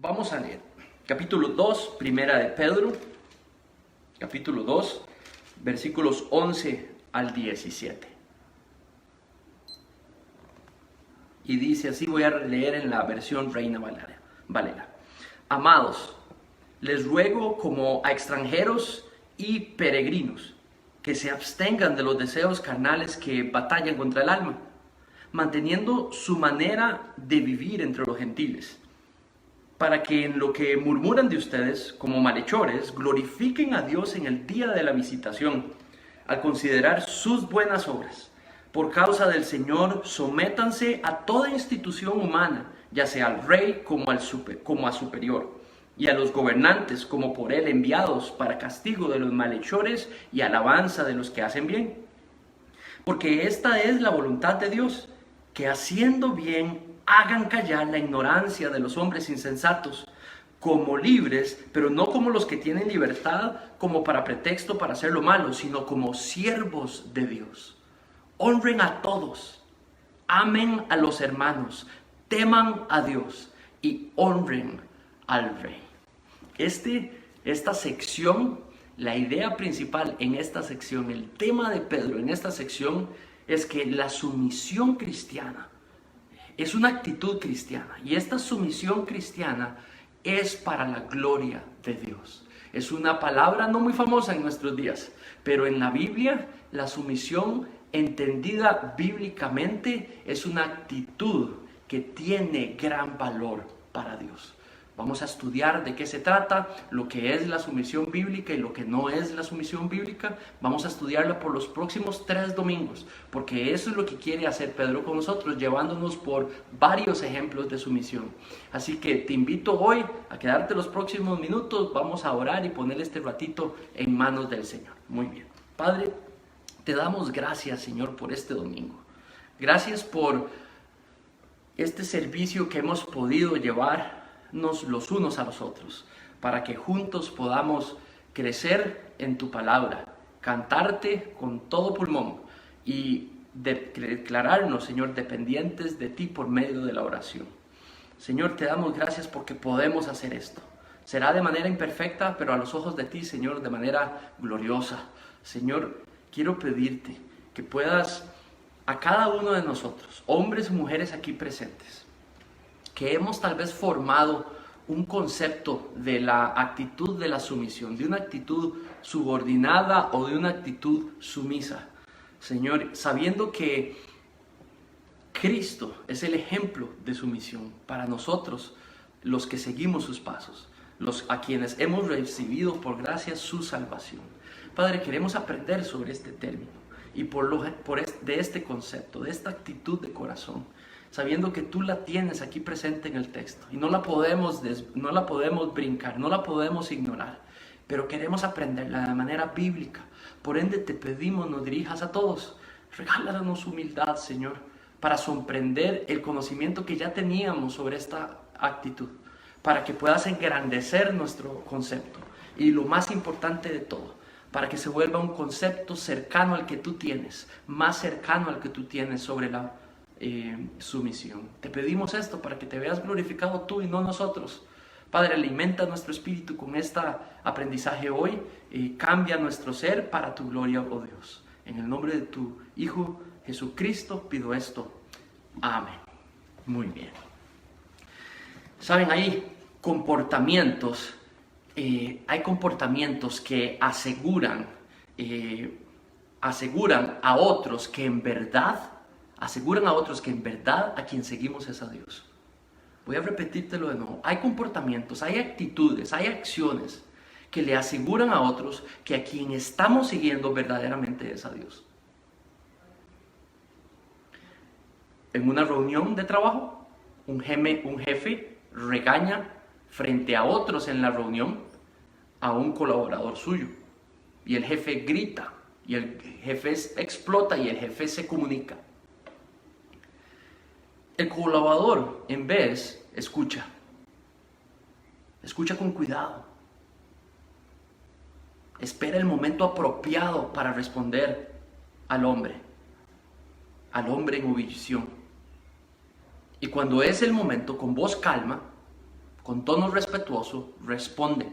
Vamos a leer capítulo 2, primera de Pedro, capítulo 2, versículos 11 al 17. Y dice así, voy a leer en la versión Reina Valera. Amados, les ruego como a extranjeros y peregrinos que se abstengan de los deseos carnales que batallan contra el alma, manteniendo su manera de vivir entre los gentiles, para que en lo que murmuran de ustedes como malhechores, glorifiquen a Dios en el día de la visitación, al considerar sus buenas obras. Por causa del Señor, sométanse a toda institución humana, ya sea al rey como a superior, y a los gobernantes como por él enviados para castigo de los malhechores y alabanza de los que hacen bien. Porque esta es la voluntad de Dios, que haciendo bien hagan callar la ignorancia de los hombres insensatos, como libres, pero no como los que tienen libertad como para pretexto para hacer lo malo, sino como siervos de Dios. Honren a todos, amen a los hermanos, teman a Dios y honren al Rey. Esta sección, la idea principal en esta sección, el tema de Pedro en esta sección es que la sumisión cristiana es una actitud cristiana, y esta sumisión cristiana es para la gloria de Dios. Es una palabra no muy famosa en nuestros días, pero en la Biblia la sumisión entendida bíblicamente es una actitud que tiene gran valor para Dios. Vamos a estudiar de qué se trata, lo que es la sumisión bíblica y lo que no es la sumisión bíblica. Vamos a estudiarla por los próximos 3 domingos, porque eso es lo que quiere hacer Pedro con nosotros, llevándonos por varios ejemplos de sumisión. Así que te invito hoy a quedarte los próximos minutos, vamos a orar y poner este ratito en manos del Señor. Muy bien. Padre, te damos gracias, Señor, por este domingo. Gracias por este servicio que hemos podido llevar los unos a los otros, para que juntos podamos crecer en tu palabra, cantarte con todo pulmón y declararnos, Señor, dependientes de ti por medio de la oración. Señor, te damos gracias porque podemos hacer esto. Será de manera imperfecta, pero a los ojos de ti, Señor, de manera gloriosa. Señor, quiero pedirte que puedas a cada uno de nosotros, hombres y mujeres aquí presentes, que hemos tal vez formado un concepto de la actitud de la sumisión, de una actitud subordinada o de una actitud sumisa. Señor, sabiendo que Cristo es el ejemplo de sumisión para nosotros, los que seguimos sus pasos, a quienes hemos recibido por gracia su salvación. Padre, queremos aprender sobre este término y de este concepto, de esta actitud de corazón, sabiendo que tú la tienes aquí presente en el texto y no la podemos brincar, no la podemos ignorar, pero queremos aprenderla de manera bíblica. Por ende te pedimos nos dirijas a todos, regálanos humildad, Señor, para sorprender el conocimiento que ya teníamos sobre esta actitud, para que puedas engrandecer nuestro concepto y lo más importante de todo, para que se vuelva un concepto cercano al que tú tienes, más cercano al que tú tienes sobre la sumisión. Te pedimos esto para que te veas glorificado tú y no nosotros. Padre, alimenta nuestro espíritu con este aprendizaje hoy y cambia nuestro ser para tu gloria, oh Dios. En el nombre de tu Hijo Jesucristo pido esto. Amén. Muy bien. Saben, hay comportamientos que aseguran a otros que en verdad a quien seguimos es a Dios. Voy a repetírtelo de nuevo. Hay comportamientos, hay actitudes, hay acciones que le aseguran a otros que a quien estamos siguiendo verdaderamente es a Dios. En una reunión de trabajo, un jefe regaña frente a otros en la reunión a un colaborador suyo. Y el jefe grita, y el jefe explota, y el jefe se comunica. El colaborador, en vez, escucha con cuidado, espera el momento apropiado para responder al hombre en humillación. Y cuando es el momento, con voz calma, con tono respetuoso, responde.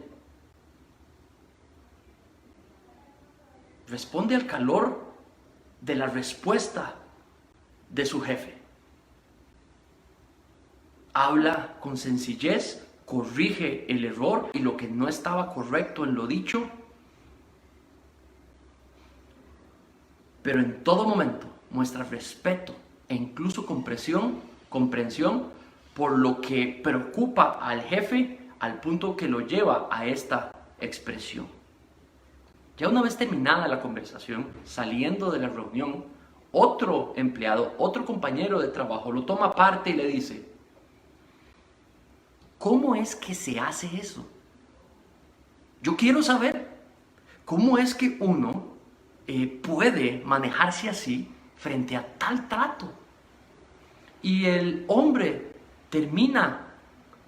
Responde al calor de la respuesta de su jefe. Habla con sencillez, corrige el error y lo que no estaba correcto en lo dicho, pero en todo momento muestra respeto e incluso comprensión por lo que preocupa al jefe al punto que lo lleva a esta expresión. Ya una vez terminada la conversación, saliendo de la reunión, otro empleado, otro compañero de trabajo lo toma aparte y le dice: ¿cómo es que se hace eso? Yo quiero saber cómo es que uno puede manejarse así frente a tal trato. Y el hombre termina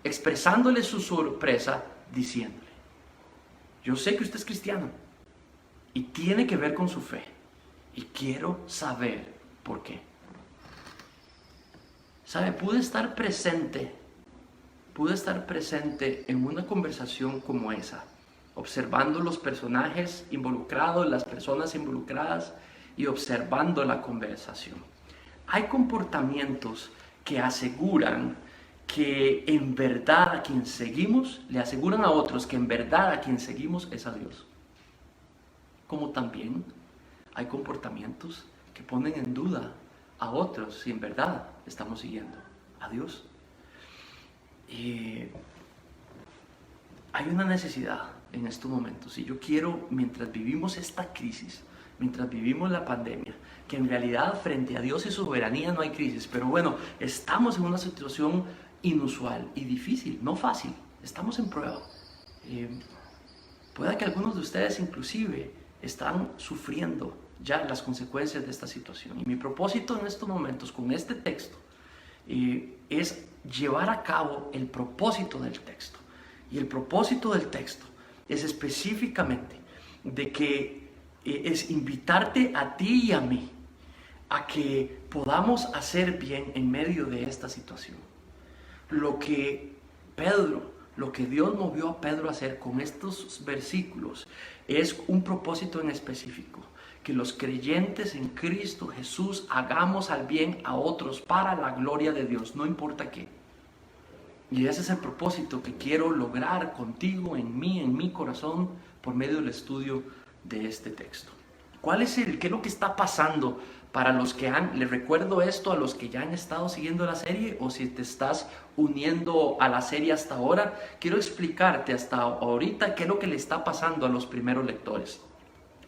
expresándole su sorpresa diciéndole: yo sé que usted es cristiano y tiene que ver con su fe y quiero saber por qué. ¿Sabe? Pude estar presente en una conversación como esa, observando los personajes involucrados, las personas involucradas y observando la conversación. Hay comportamientos que aseguran que en verdad a quien seguimos, le aseguran a otros que en verdad a quien seguimos es a Dios. Como también hay comportamientos que ponen en duda a otros si en verdad estamos siguiendo a Dios. Hay una necesidad en estos momentos, y yo quiero, mientras vivimos esta crisis, mientras vivimos la pandemia, que en realidad frente a Dios y su soberanía no hay crisis, pero bueno, estamos en una situación inusual y difícil, no fácil, estamos en prueba. Puede que algunos de ustedes inclusive están sufriendo ya las consecuencias de esta situación, y mi propósito en estos momentos con este texto es llevar a cabo el propósito del texto. Y el propósito del texto es específicamente de que es invitarte a ti y a mí a que podamos hacer bien en medio de esta situación. Lo que Dios movió a Pedro a hacer con estos versículos es un propósito en específico: que los creyentes en Cristo Jesús hagamos al bien a otros para la gloria de Dios, no importa qué. Y ese es el propósito que quiero lograr contigo, en mi corazón, por medio del estudio de este texto. ¿Qué es lo que está pasando para los que les recuerdo esto a los que ya han estado siguiendo la serie, o si te estás uniendo a la serie hasta ahora? Quiero explicarte hasta ahorita qué es lo que le está pasando a los primeros lectores.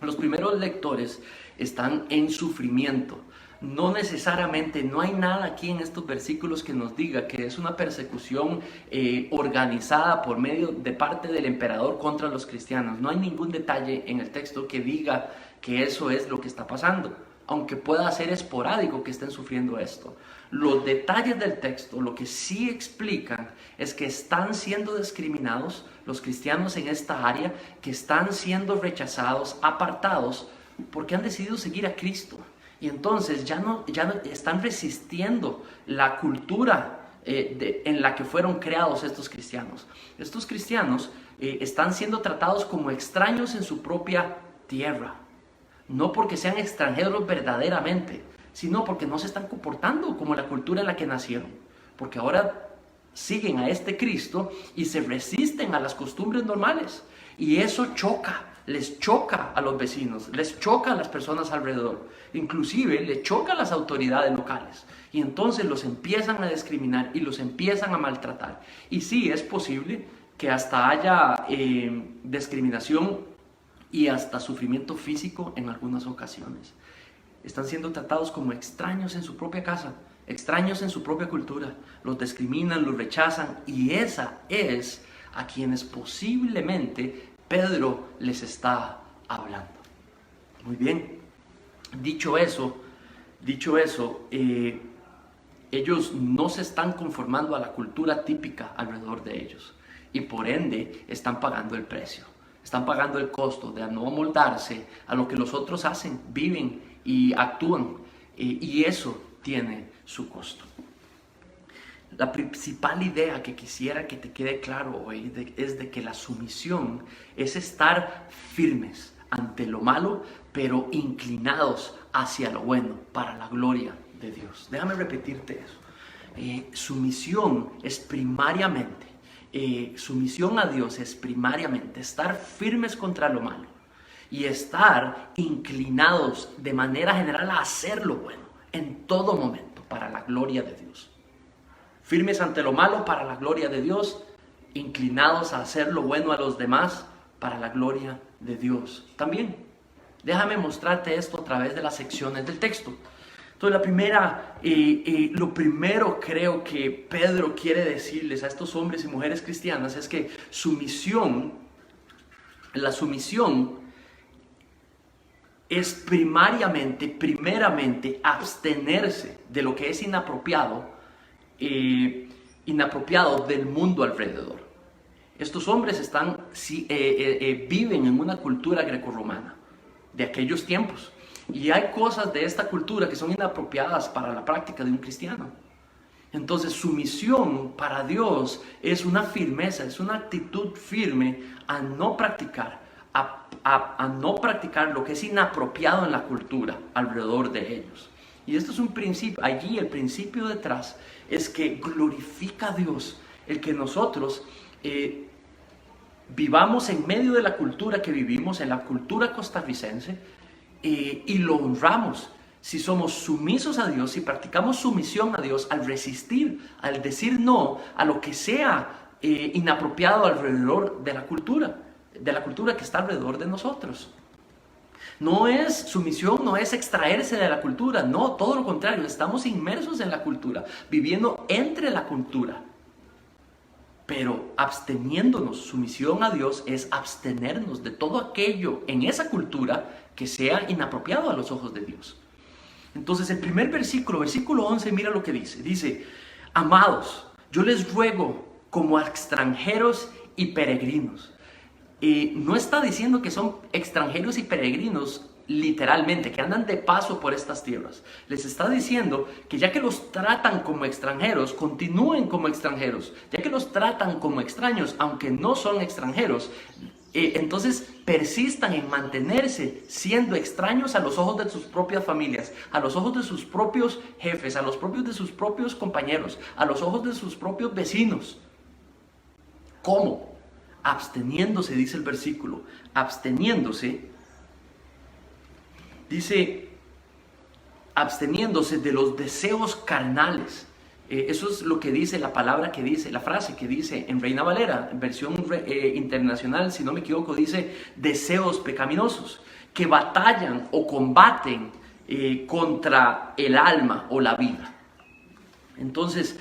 Los primeros lectores están en sufrimiento. No necesariamente, no hay nada aquí en estos versículos que nos diga que es una persecución organizada por medio de parte del emperador contra los cristianos. No hay ningún detalle en el texto que diga que eso es lo que está pasando, aunque pueda ser esporádico que estén sufriendo esto. Los detalles del texto, lo que sí explican es que están siendo discriminados los cristianos en esta área, que están siendo rechazados, apartados, porque han decidido seguir a Cristo. Y entonces ya no están resistiendo la cultura en la que fueron creados estos cristianos. Estos cristianos están siendo tratados como extraños en su propia tierra. No porque sean extranjeros verdaderamente, sino porque no se están comportando como la cultura en la que nacieron. Porque ahora siguen a este Cristo y se resisten a las costumbres normales. Y eso les choca a los vecinos, les choca a las personas alrededor, inclusive les choca a las autoridades locales. Y entonces los empiezan a discriminar y los empiezan a maltratar. Y sí, es posible que hasta haya discriminación y hasta sufrimiento físico en algunas ocasiones. Están siendo tratados como extraños en su propia casa, extraños en su propia cultura. Los discriminan, los rechazan, y esa es a quienes posiblemente Pedro les está hablando. Muy bien, dicho eso, ellos no se están conformando a la cultura típica alrededor de ellos, y por ende están pagando el precio. Están pagando el costo de no amoldarse a lo que los otros hacen, viven y actúan, y eso tiene su costo. La principal idea que quisiera que te quede claro hoy es de que la sumisión es estar firmes ante lo malo, pero inclinados hacia lo bueno, para la gloria de Dios. Déjame repetirte eso. Sumisión es primariamente, sumisión a Dios es primariamente estar firmes contra lo malo y estar inclinados de manera general a hacer lo bueno en todo momento para la gloria de Dios. Firmes ante lo malo para la gloria de Dios, inclinados a hacer lo bueno a los demás para la gloria de Dios. También, déjame mostrarte esto a través de las secciones del texto. Entonces, lo primero creo que Pedro quiere decirles a estos hombres y mujeres cristianas es que la sumisión es primeramente abstenerse de lo que es inapropiado del mundo alrededor. Estos hombres viven en una cultura grecorromana de aquellos tiempos, y hay cosas de esta cultura que son inapropiadas para la práctica de un cristiano. Entonces, sumisión para Dios es una firmeza, es una actitud firme a no practicar lo que es inapropiado en la cultura alrededor de ellos. Y esto es un principio. Allí el principio detrás es que glorifica a Dios el que nosotros vivamos en medio de la cultura que vivimos, en la cultura costarricense, y lo honramos. Si somos sumisos a Dios, si practicamos sumisión a Dios al resistir, al decir no a lo que sea inapropiado alrededor de la cultura que está alrededor de nosotros. Sumisión no es extraerse de la cultura, no, todo lo contrario, estamos inmersos en la cultura, viviendo entre la cultura. Pero absteniéndonos, sumisión a Dios es abstenernos de todo aquello en esa cultura que sea inapropiado a los ojos de Dios. Entonces el primer versículo 11, mira lo que dice. Dice, amados, yo les ruego como a extranjeros y peregrinos. No está diciendo que son extranjeros y peregrinos literalmente, que andan de paso por estas tierras. Les está diciendo que ya que los tratan como extranjeros, continúen como extranjeros. Ya que los tratan como extraños, aunque no son extranjeros, entonces persistan en mantenerse siendo extraños a los ojos de sus propias familias, a los ojos de sus propios jefes, a los propios de sus propios compañeros, a los ojos de sus propios vecinos. ¿Cómo? Absteniéndose, dice el versículo, absteniéndose de los deseos carnales. Eso es lo que dice la frase que dice en Reina Valera, en versión internacional, si no me equivoco, dice deseos pecaminosos, que batallan o combaten contra el alma o la vida. Entonces,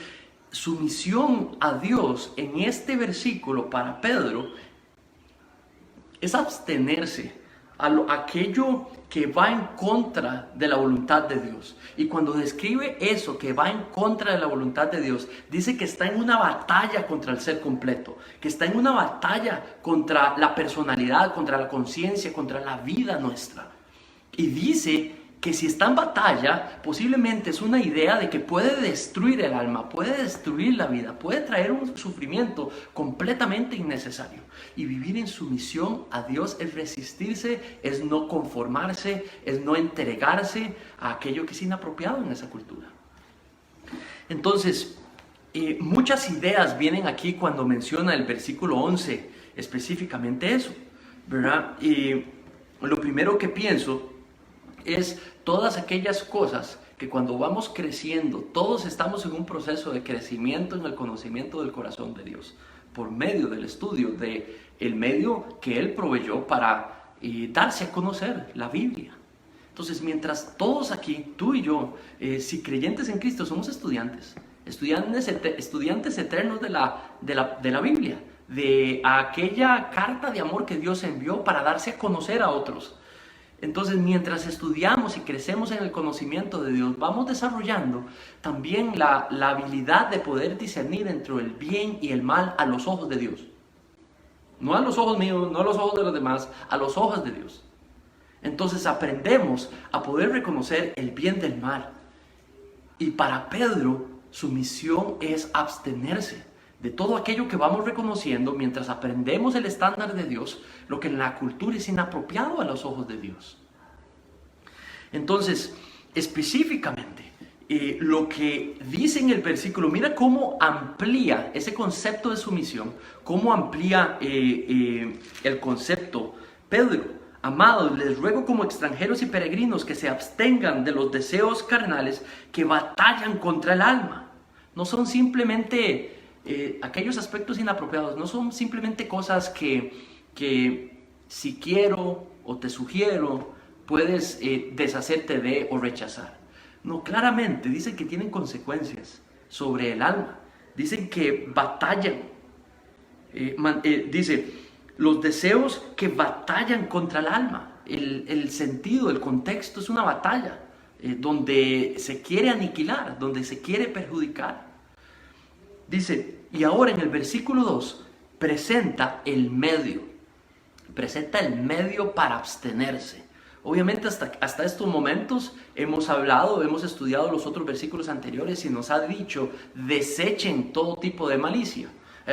sumisión a Dios en este versículo para Pedro es abstenerse a aquello que va en contra de la voluntad de Dios. Y cuando describe eso que va en contra de la voluntad de Dios, dice que está en una batalla contra el ser completo, que está en una batalla contra la personalidad, contra la conciencia, contra la vida nuestra. Y dice que si está en batalla, posiblemente es una idea de que puede destruir el alma, puede destruir la vida, puede traer un sufrimiento completamente innecesario. Y vivir en sumisión a Dios es resistirse, es no conformarse, es no entregarse a aquello que es inapropiado en esa cultura. Entonces, muchas ideas vienen aquí cuando menciona el versículo 11, específicamente eso, ¿verdad? Lo primero que pienso es todas aquellas cosas que cuando vamos creciendo, todos estamos en un proceso de crecimiento en el conocimiento del corazón de Dios, por medio del estudio del medio que Él proveyó para darse a conocer, la Biblia. Entonces, mientras todos aquí, tú y yo, si creyentes en Cristo, somos estudiantes eternos de la Biblia, de aquella carta de amor que Dios envió para darse a conocer a otros. Entonces, mientras estudiamos y crecemos en el conocimiento de Dios, vamos desarrollando también la habilidad de poder discernir entre el bien y el mal a los ojos de Dios. No a los ojos míos, no a los ojos de los demás, a los ojos de Dios. Entonces aprendemos a poder reconocer el bien del mal. Y para Pedro, su misión es abstenerse de todo aquello que vamos reconociendo mientras aprendemos el estándar de Dios, lo que en la cultura es inapropiado a los ojos de Dios. Entonces, específicamente, lo que dice en el versículo, mira cómo amplía ese concepto de sumisión, cómo amplía el concepto. Pedro: amados, les ruego como extranjeros y peregrinos que se abstengan de los deseos carnales que batallan contra el alma. No son simplemente aquellos aspectos inapropiados, no son simplemente cosas que si quiero o te sugiero puedes deshacerte de o rechazar. No, claramente dicen que tienen consecuencias sobre el alma. Dicen que batallan. Dice, los deseos que batallan contra el alma. El sentido, el contexto es una batalla donde se quiere aniquilar, donde se quiere perjudicar. Dice, y ahora en el versículo 2 presenta el medio para abstenerse. Obviamente hasta estos momentos hemos estudiado los otros versículos anteriores y nos ha dicho, desechen todo tipo de malicia.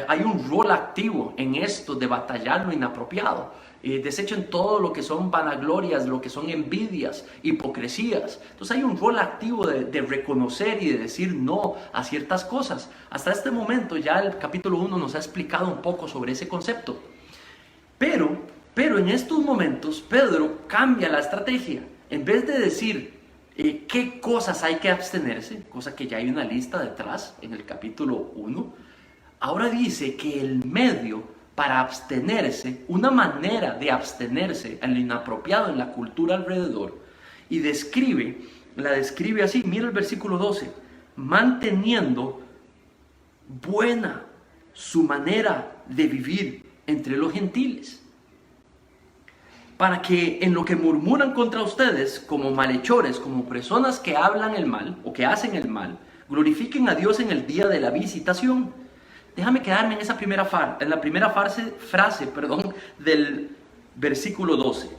Hay un rol activo en esto de batallar lo inapropiado. Desechen todo lo que son vanaglorias, lo que son envidias, hipocresías. Entonces hay un rol activo de reconocer y de decir no a ciertas cosas. Hasta este momento ya el capítulo 1 nos ha explicado un poco sobre ese concepto. Pero en estos momentos Pedro cambia la estrategia. En vez de decir qué cosas hay que abstenerse, cosa que ya hay una lista detrás en el capítulo 1, ahora dice que el medio para abstenerse, una manera de abstenerse a lo inapropiado en la cultura alrededor, y la describe así. Mira el versículo 12, manteniendo buena su manera de vivir entre los gentiles, para que en lo que murmuran contra ustedes, como malhechores, como personas que hablan el mal o que hacen el mal, glorifiquen a Dios en el día de la visitación. Déjame quedarme en la primera frase del versículo 12.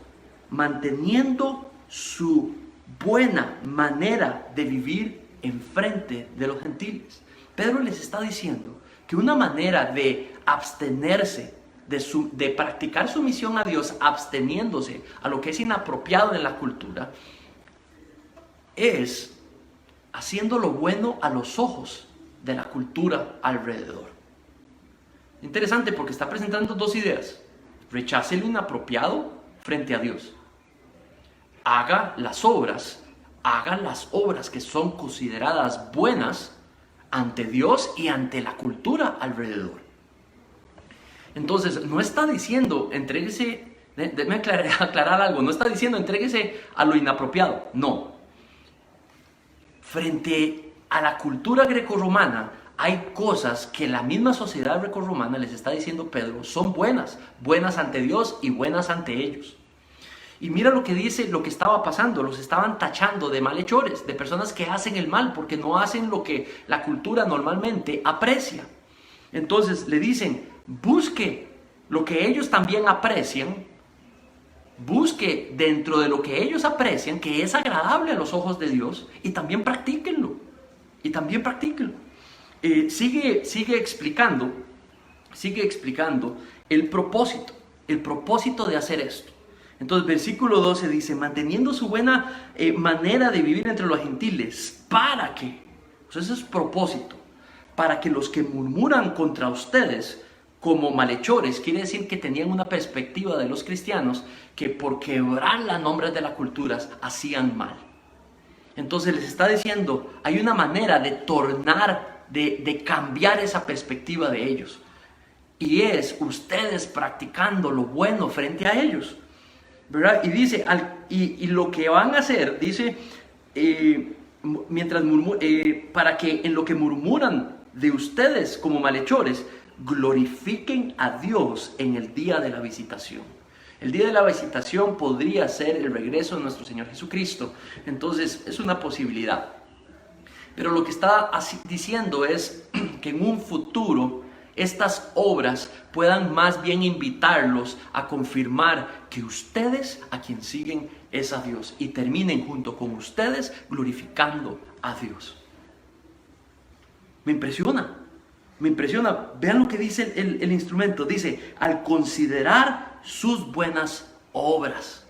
Manteniendo su buena manera de vivir en frente de los gentiles. Pedro les está diciendo que una manera de abstenerse, de practicar sumisión a Dios, absteniéndose a lo que es inapropiado en la cultura, es haciendo lo bueno a los ojos de la cultura alrededor. Interesante, porque está presentando dos ideas. Rechace lo inapropiado frente a Dios. Haga las obras que son consideradas buenas ante Dios y ante la cultura alrededor. Entonces, no está diciendo entréguese, déjeme aclarar algo, no está diciendo entréguese a lo inapropiado, no. Frente a la cultura grecorromana, hay cosas que la misma sociedad grecorromana, les está diciendo Pedro, son buenas ante Dios y buenas ante ellos. Y mira lo que dice, lo que estaba pasando, los estaban tachando de malhechores, de personas que hacen el mal porque no hacen lo que la cultura normalmente aprecia. Entonces le dicen, busque lo que ellos también aprecian, busque dentro de lo que ellos aprecian, que es agradable a los ojos de Dios, y también practíquenlo. Sigue explicando el propósito de hacer esto. Entonces, versículo 12 dice, manteniendo su buena manera de vivir entre los gentiles, ¿para qué? Pues ese es propósito. Para que los que murmuran contra ustedes como malhechores, quiere decir que tenían una perspectiva de los cristianos que por quebrar las nombres de las culturas hacían mal. Entonces les está diciendo, hay una manera de tornar, de cambiar esa perspectiva de ellos. Y es ustedes practicando lo bueno frente a ellos, ¿verdad? Y dice, y lo que van a hacer, dice, para que en lo que murmuran de ustedes como malhechores, glorifiquen a Dios en el día de la visitación. El día de la visitación podría ser el regreso de nuestro Señor Jesucristo. Entonces es una posibilidad. Pero lo que está diciendo es que en un futuro estas obras puedan más bien invitarlos a confirmar que ustedes a quien siguen es a Dios y terminen junto con ustedes glorificando a Dios. Me impresiona, me impresiona. Vean lo que dice el instrumento. Dice, al considerar sus buenas obras.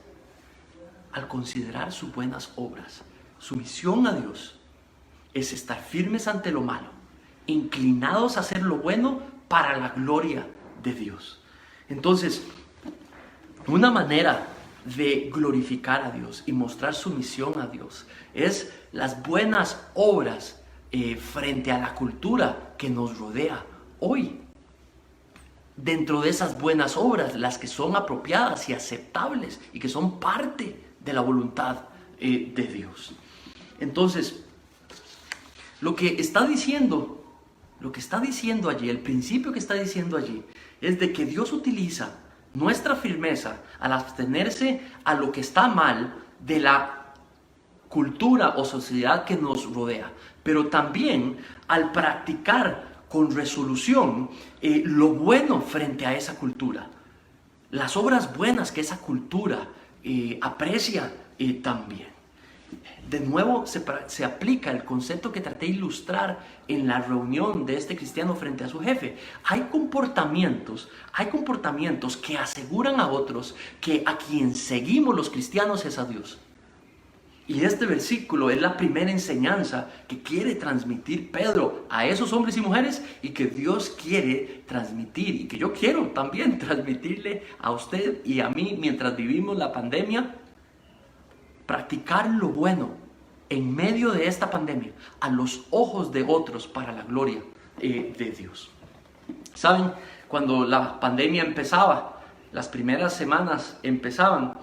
Al considerar sus buenas obras. Su misión a Dios es estar firmes ante lo malo, inclinados a hacer lo bueno para la gloria de Dios. Entonces, una manera de glorificar a Dios y mostrar su misión a Dios es las buenas obras frente a la cultura que nos rodea hoy. Dentro de esas buenas obras, las que son apropiadas y aceptables y que son parte de la voluntad de Dios. Entonces, lo que está diciendo allí, el principio que está diciendo allí, es de que Dios utiliza nuestra firmeza al abstenerse a lo que está mal de la cultura o sociedad que nos rodea, pero también al practicar con resolución lo bueno frente a esa cultura, las obras buenas que esa cultura aprecia también. De nuevo se aplica el concepto que traté de ilustrar en la reunión de este cristiano frente a su jefe. Hay comportamientos que aseguran a otros que a quien seguimos los cristianos es a Dios. Y este versículo es la primera enseñanza que quiere transmitir Pedro a esos hombres y mujeres y que Dios quiere transmitir y que yo quiero también transmitirle a usted y a mí mientras vivimos la pandemia. Practicar lo bueno en medio de esta pandemia a los ojos de otros para la gloria de Dios. ¿Saben? Cuando la pandemia empezaba, las primeras semanas empezaban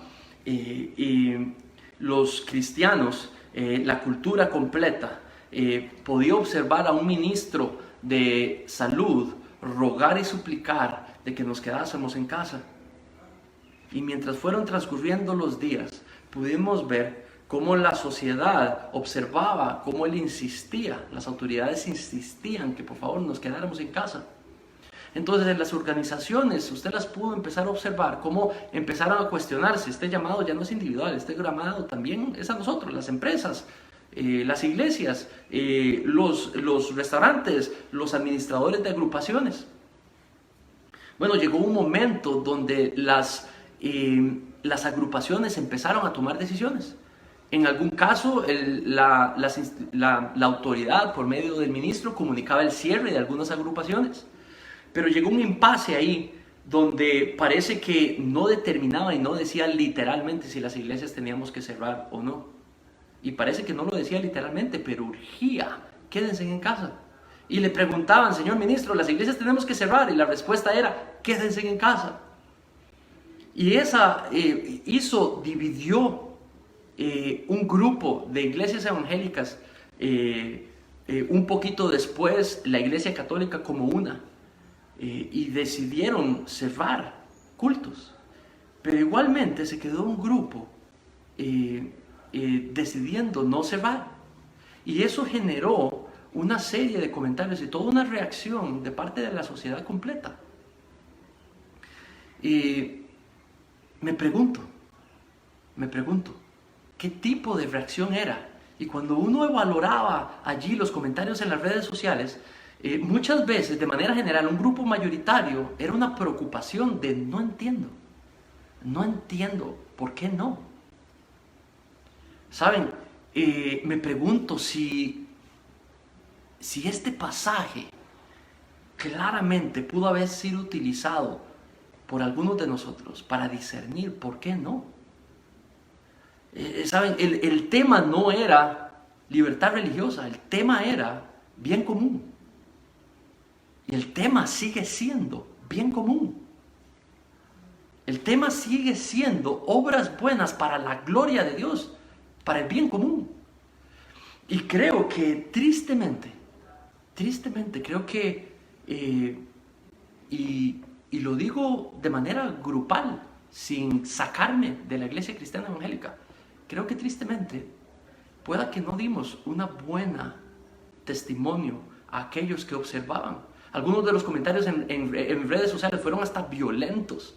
y los cristianos, la cultura completa, podía observar a un ministro de salud rogar y suplicar de que nos quedásemos en casa. Y mientras fueron transcurriendo los días, pudimos ver cómo la sociedad observaba, cómo él insistía, las autoridades insistían que por favor nos quedáramos en casa. Entonces en las organizaciones usted las pudo empezar a observar, cómo empezaron a cuestionarse, este llamado ya no es individual, este llamado también es a nosotros, las empresas, las iglesias, los restaurantes, los administradores de agrupaciones. Bueno, llegó un momento donde las agrupaciones empezaron a tomar decisiones. En algún caso, la autoridad, por medio del ministro, comunicaba el cierre de algunas agrupaciones. Pero llegó un impasse ahí, donde parece que no determinaba y no decía literalmente si las iglesias teníamos que cerrar o no. Y parece que no lo decía literalmente, pero urgía, quédense en casa. Y le preguntaban, señor ministro, ¿las iglesias tenemos que cerrar? Y la respuesta era, quédense en casa. Y eso dividió un grupo de iglesias evangélicas, un poquito después la iglesia católica como una, y decidieron cerrar cultos. Pero igualmente se quedó un grupo decidiendo no cerrar. Y eso generó una serie de comentarios y toda una reacción de parte de la sociedad completa. Me pregunto, ¿qué tipo de reacción era? Y cuando uno valoraba allí los comentarios en las redes sociales, muchas veces, de manera general, un grupo mayoritario era una preocupación de no entiendo, ¿por qué no? ¿Saben? Me pregunto si este pasaje claramente pudo haber sido utilizado por algunos de nosotros para discernir por qué no. ¿Saben? El tema no era libertad religiosa, el tema era bien común. Y el tema sigue siendo bien común. El tema sigue siendo obras buenas para la gloria de Dios, para el bien común. Y creo que tristemente, creo que, y lo digo de manera grupal, sin sacarme de la iglesia cristiana evangélica, creo que tristemente pueda que no dimos una buena testimonio a aquellos que observaban. Algunos de los comentarios en redes sociales fueron hasta violentos,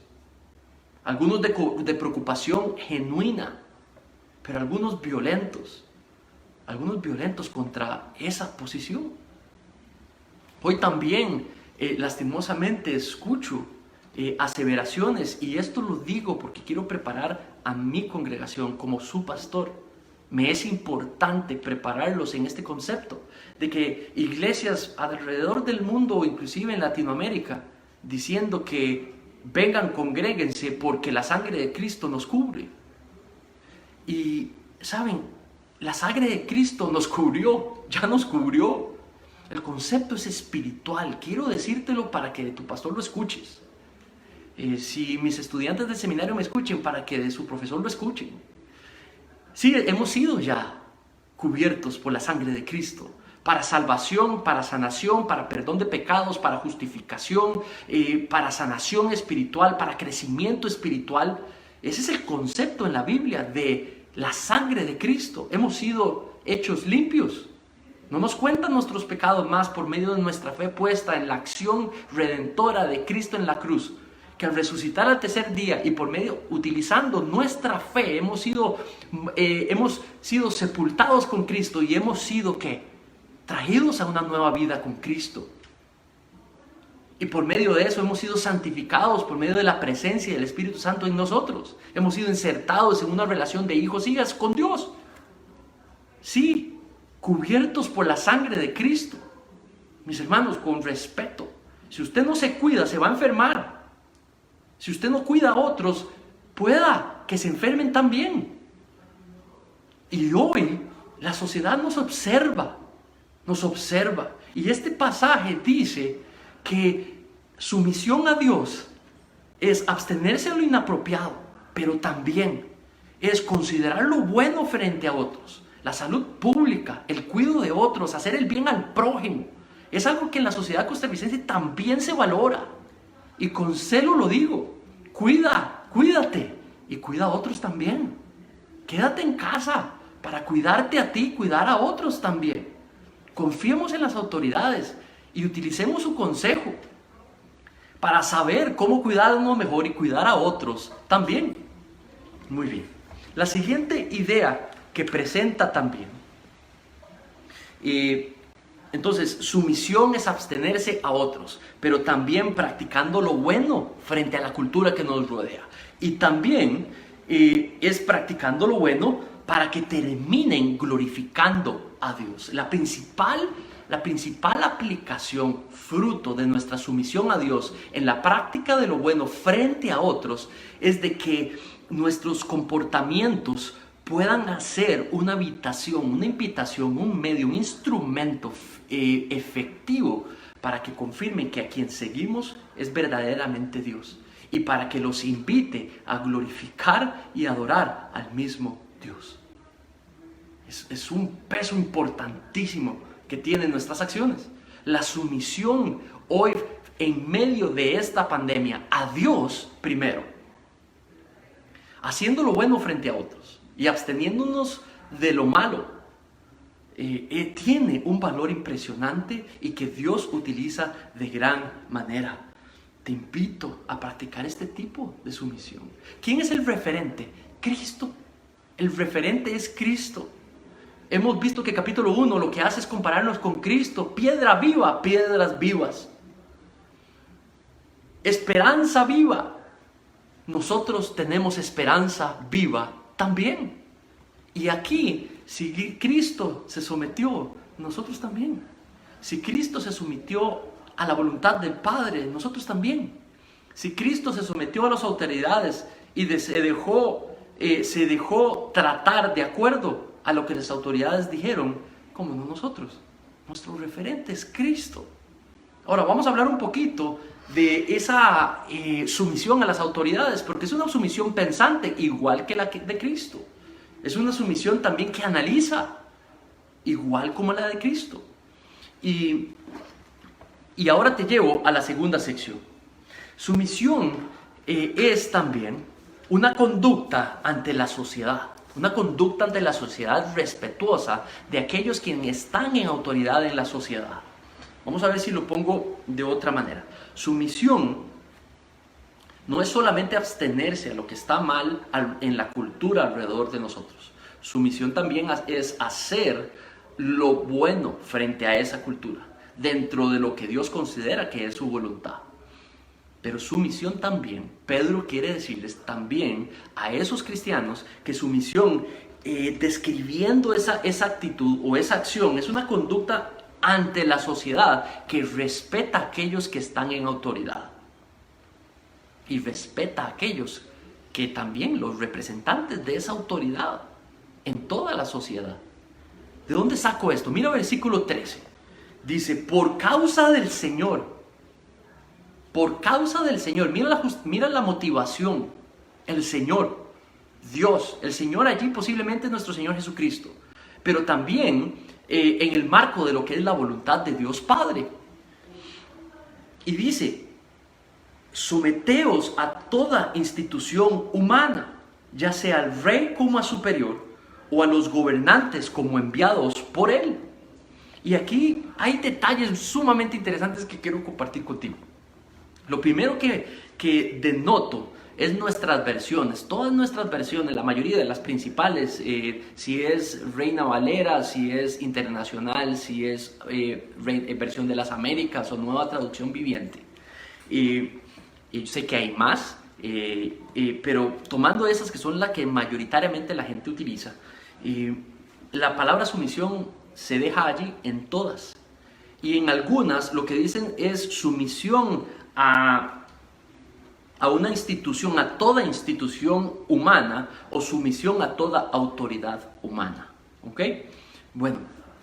algunos de preocupación genuina, pero algunos violentos contra esa posición. Hoy también, lastimosamente, escucho aseveraciones, y esto lo digo porque quiero preparar a mi congregación como su pastor. Me es importante prepararlos en este concepto de que iglesias alrededor del mundo, inclusive en Latinoamérica, diciendo que vengan, congréguense porque la sangre de Cristo nos cubre. Y, ¿saben? La sangre de Cristo nos cubrió, ya nos cubrió. El concepto es espiritual. Quiero decírtelo para que tu pastor lo escuches. Si mis estudiantes del seminario me escuchen, para que de su profesor lo escuchen. Sí, hemos sido ya cubiertos por la sangre de Cristo, para salvación, para sanación, para perdón de pecados, para justificación, para sanación espiritual, para crecimiento espiritual. Ese es el concepto en la Biblia de la sangre de Cristo. Hemos sido hechos limpios. No nos cuentan nuestros pecados más por medio de nuestra fe puesta en la acción redentora de Cristo en la cruz, que al resucitar al tercer día y por medio, utilizando nuestra fe, hemos sido sepultados con Cristo y hemos sido, ¿qué? Traídos a una nueva vida con Cristo. Y por medio de eso hemos sido santificados por medio de la presencia del Espíritu Santo en nosotros. Hemos sido insertados en una relación de hijos e hijas con Dios. Sí, cubiertos por la sangre de Cristo. Mis hermanos, con respeto, si usted no se cuida, se va a enfermar. Si usted no cuida a otros, pueda que se enfermen también. Y hoy la sociedad nos observa. Y este pasaje dice que sumisión a Dios es abstenerse de lo inapropiado, pero también es considerar lo bueno frente a otros. La salud pública, el cuidado de otros, hacer el bien al prójimo, es algo que en la sociedad costarricense también se valora. Y con celo lo digo, cuídate y cuida a otros también. Quédate en casa para cuidarte a ti y cuidar a otros también. Confiemos en las autoridades y utilicemos su consejo para saber cómo cuidarnos mejor y cuidar a otros también. Muy bien. La siguiente idea que presenta también. Entonces, sumisión es abstenerse a otros, pero también practicando lo bueno frente a la cultura que nos rodea. Y también es practicando lo bueno para que terminen glorificando a Dios. La principal aplicación, fruto de nuestra sumisión a Dios en la práctica de lo bueno frente a otros, es de que nuestros comportamientos puedan hacer una invitación, un medio, un instrumento efectivo para que confirmen que a quien seguimos es verdaderamente Dios y para que los invite a glorificar y adorar al mismo Dios. Es un peso importantísimo que tienen nuestras acciones. La sumisión hoy en medio de esta pandemia a Dios primero, haciendo lo bueno frente a otros y absteniéndonos de lo malo, tiene un valor impresionante y que Dios utiliza de gran manera. Te invito a practicar este tipo de sumisión. ¿Quién es el referente? Cristo. El referente es Cristo. Hemos visto que capítulo 1 lo que hace es compararnos con Cristo. Piedra viva, piedras vivas. Esperanza viva. Nosotros tenemos esperanza viva también. Y aquí, si Cristo se sometió, nosotros también. Si Cristo se sometió a la voluntad del Padre, nosotros también. Si Cristo se sometió a las autoridades y se dejó tratar de acuerdo a lo que las autoridades dijeron, ¿cómo no nosotros? Nuestro referente es Cristo. Ahora vamos a hablar un poquito de esa sumisión a las autoridades, porque es una sumisión pensante, igual que la de Cristo. Es una sumisión también que analiza, igual como la de Cristo. Y ahora te llevo a la segunda sección. Sumisión es también una conducta ante la sociedad. Una conducta ante la sociedad respetuosa de aquellos quienes están en autoridad en la sociedad. Vamos a ver si lo pongo de otra manera. Sumisión no es solamente abstenerse a lo que está mal en la cultura alrededor de nosotros. Sumisión también es hacer lo bueno frente a esa cultura. dentro de lo que Dios considera que es su voluntad. Pero su misión también, Pedro quiere decirles también a esos cristianos que su misión, describiendo esa actitud o esa acción, es una conducta ante la sociedad que respeta a aquellos que están en autoridad. Y respeta a aquellos que también, los representantes de esa autoridad en toda la sociedad. ¿De dónde saco esto? Mira versículo 13. Dice, por causa del Señor. Por causa del Señor. Mira la motivación. El Señor. Dios. El Señor allí posiblemente es nuestro Señor Jesucristo. Pero también en el marco de lo que es la voluntad de Dios Padre. Y dice, someteos a toda institución humana, ya sea al rey como a superior, o a los gobernantes como enviados por él. Y aquí hay detalles sumamente interesantes que quiero compartir contigo. Lo primero que denoto es nuestras versiones, todas nuestras versiones, la mayoría de las principales, si es Reina Valera, si es Internacional, si es versión de las Américas o Nueva Traducción Viviente. Yo sé que hay más, pero tomando esas que son las que mayoritariamente la gente utiliza, la palabra sumisión se deja allí en todas. Y en algunas lo que dicen es sumisión a una institución, a toda institución humana, o sumisión a toda autoridad humana. ¿Ok? Bueno,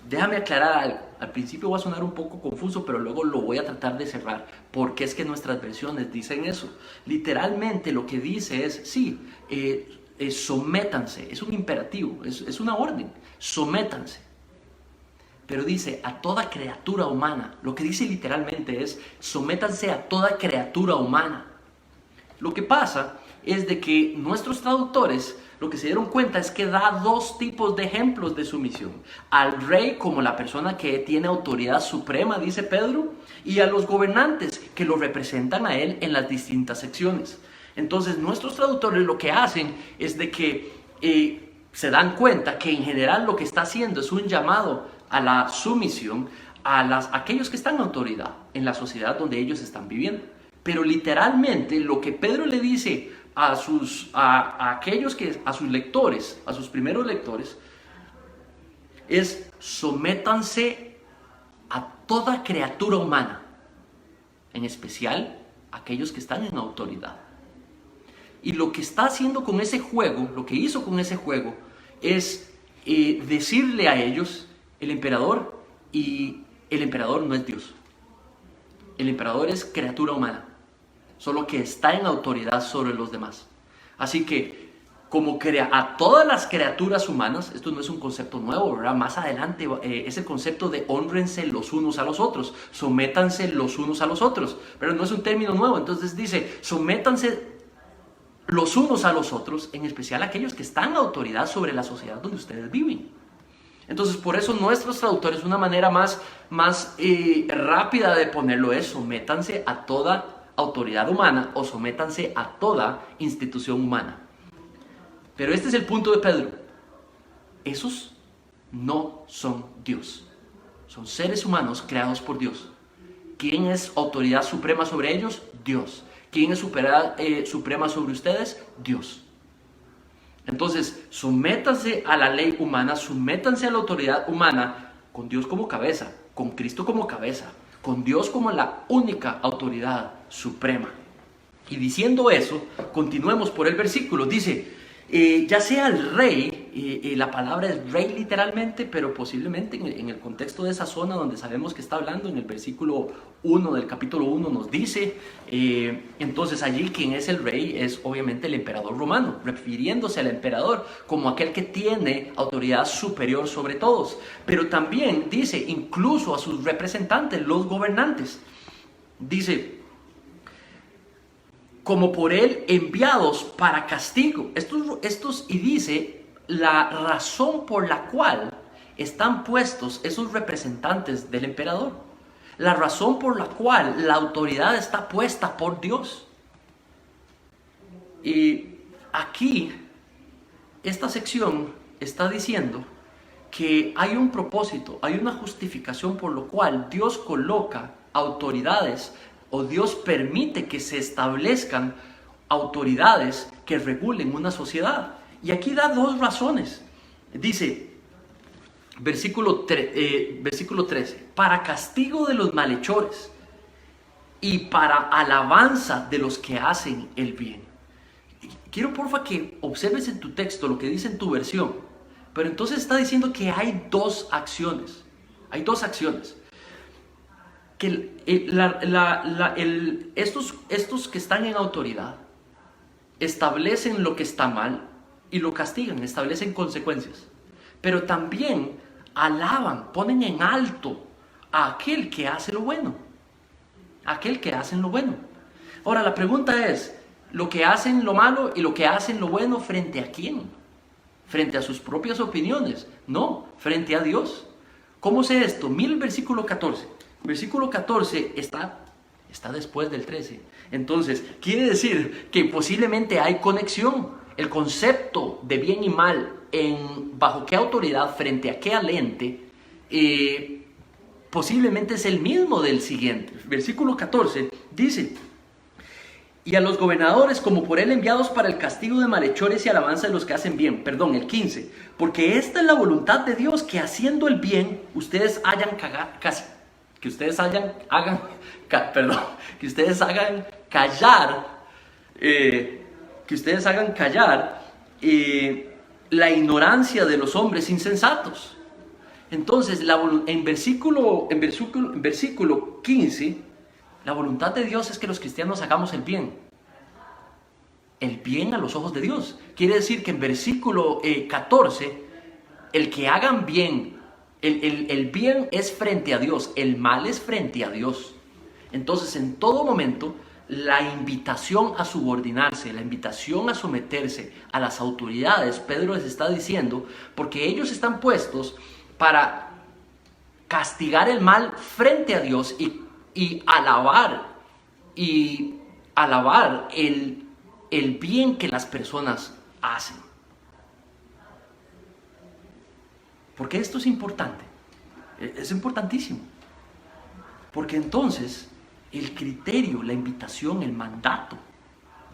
déjame aclarar algo. Al principio va a sonar un poco confuso, pero luego lo voy a tratar de cerrar. Porque es que nuestras versiones dicen eso. Literalmente lo que dice es, sí, sométanse. Es un imperativo, es una orden. Sométanse. Pero dice a toda criatura humana. Lo que dice literalmente es, sométanse a toda criatura humana. Lo que pasa es de que nuestros traductores lo que se dieron cuenta es que da dos tipos de ejemplos de sumisión. Al rey como la persona que tiene autoridad suprema, dice Pedro, y a los gobernantes que lo representan a él en las distintas secciones. Entonces nuestros traductores lo que hacen es de que se dan cuenta que en general lo que está haciendo es un llamado a la sumisión a aquellos que están en autoridad en la sociedad donde ellos están viviendo. Pero literalmente lo que Pedro le dice a sus lectores, a sus primeros lectores, es sométanse a toda criatura humana, en especial aquellos que están en autoridad. Y lo que está haciendo con ese juego, lo que hizo con ese juego, es decirle a ellos, el emperador no es Dios. El emperador es criatura humana, solo que está en autoridad sobre los demás. Así que, como crea a todas las criaturas humanas, esto no es un concepto nuevo, ¿verdad? Más adelante es el concepto de hónrense los unos a los otros, sométanse los unos a los otros, pero no es un término nuevo. Entonces dice, sométanse los unos a los otros, en especial aquellos que están en autoridad sobre la sociedad donde ustedes viven. Entonces, por eso nuestros traductores, una manera más rápida de ponerlo es, sométanse a toda autoridad humana o sométanse a toda institución humana. Pero este es el punto de Pedro. Esos no son Dios. Son seres humanos creados por Dios. ¿Quién es autoridad suprema sobre ellos? Dios. ¿Quién es suprema sobre ustedes? Dios. Entonces, sométanse a la ley humana, sométanse a la autoridad humana con Dios como cabeza, con Cristo como cabeza, con Dios como la única autoridad suprema. Y diciendo eso, continuemos por el versículo. Dice, ya sea el rey, la palabra es rey literalmente, pero posiblemente en el contexto de esa zona donde sabemos que está hablando, en el versículo 1 del capítulo 1 nos dice, entonces allí quien es el rey es obviamente el emperador romano, refiriéndose al emperador como aquel que tiene autoridad superior sobre todos. Pero también dice, incluso a sus representantes, los gobernantes, dice, como por él enviados para castigo. Y dice la razón por la cual están puestos esos representantes del emperador. La razón por la cual la autoridad está puesta por Dios. Y aquí, esta sección está diciendo que hay un propósito, hay una justificación por lo cual Dios coloca autoridades o Dios permite que se establezcan autoridades que regulen una sociedad. Y aquí da dos razones. Dice, versículo 13, para castigo de los malhechores y para alabanza de los que hacen el bien. Quiero porfa que observes en tu texto lo que dice en tu versión. Pero entonces está diciendo que hay dos acciones. Hay dos acciones. Que estos que están en autoridad establecen lo que está mal y lo castigan, establecen consecuencias. Pero también alaban, ponen en alto a aquel que hace lo bueno. Aquel que hace lo bueno. Ahora la pregunta es, ¿lo que hacen lo malo y lo que hacen lo bueno frente a quién? ¿Frente a sus propias opiniones? No, frente a Dios. ¿Cómo sé esto? Mira el versículo 14. Versículo 14 está después del 13. Entonces, quiere decir que posiblemente hay conexión. El concepto de bien y mal, bajo qué autoridad, frente a qué ente, posiblemente es el mismo del siguiente. Versículo 14 dice, y a los gobernadores como por él enviados para el castigo de malhechores y alabanza de los que hacen bien. Perdón, el 15. Porque esta es la voluntad de Dios, que haciendo el bien, ustedes hagan callar la ignorancia de los hombres insensatos. Entonces, en versículo 15, la voluntad de Dios es que los cristianos hagamos el bien. El bien a los ojos de Dios. Quiere decir que en versículo 14, el que hagan bien, el bien es frente a Dios, el mal es frente a Dios. Entonces, en todo momento, la invitación a subordinarse, la invitación a someterse a las autoridades, Pedro les está diciendo, porque ellos están puestos para castigar el mal frente a Dios y alabar el bien que las personas hacen. Porque esto es importante, es importantísimo. Porque entonces el criterio, la invitación, el mandato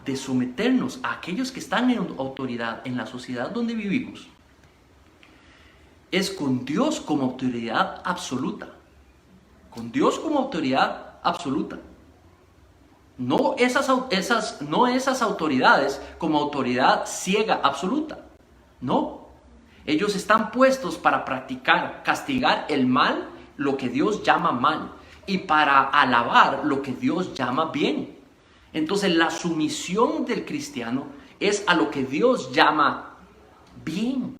de someternos a aquellos que están en autoridad en la sociedad donde vivimos es con Dios como autoridad absoluta. Con Dios como autoridad absoluta. No esas autoridades como autoridad ciega absoluta. No. Ellos están puestos para castigar el mal, lo que Dios llama mal, y para alabar lo que Dios llama bien. Entonces la sumisión del cristiano es a lo que Dios llama bien,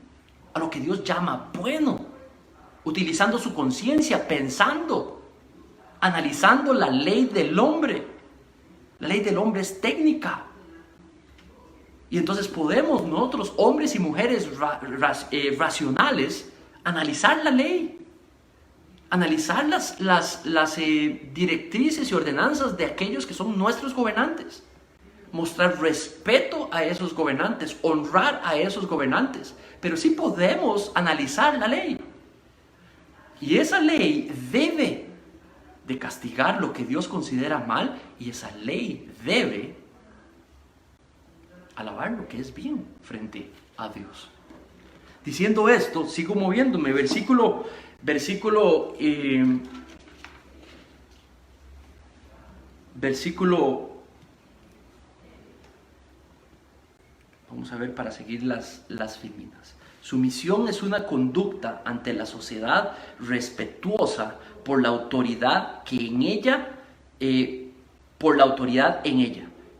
a lo que Dios llama bueno, utilizando su conciencia, pensando, analizando la ley del hombre. La ley del hombre es técnica. Y entonces podemos nosotros, hombres y mujeres racionales, analizar la ley. Analizar las directrices y ordenanzas de aquellos que son nuestros gobernantes. Mostrar respeto a esos gobernantes, honrar a esos gobernantes. Pero sí podemos analizar la ley. Y esa ley debe de castigar lo que Dios considera mal, y esa ley debe alabar lo que es bien frente a Dios. Diciendo esto, sigo moviéndome. Versículo vamos a ver para seguir las feminas. Sumisión es una conducta ante la sociedad respetuosa por la autoridad en ella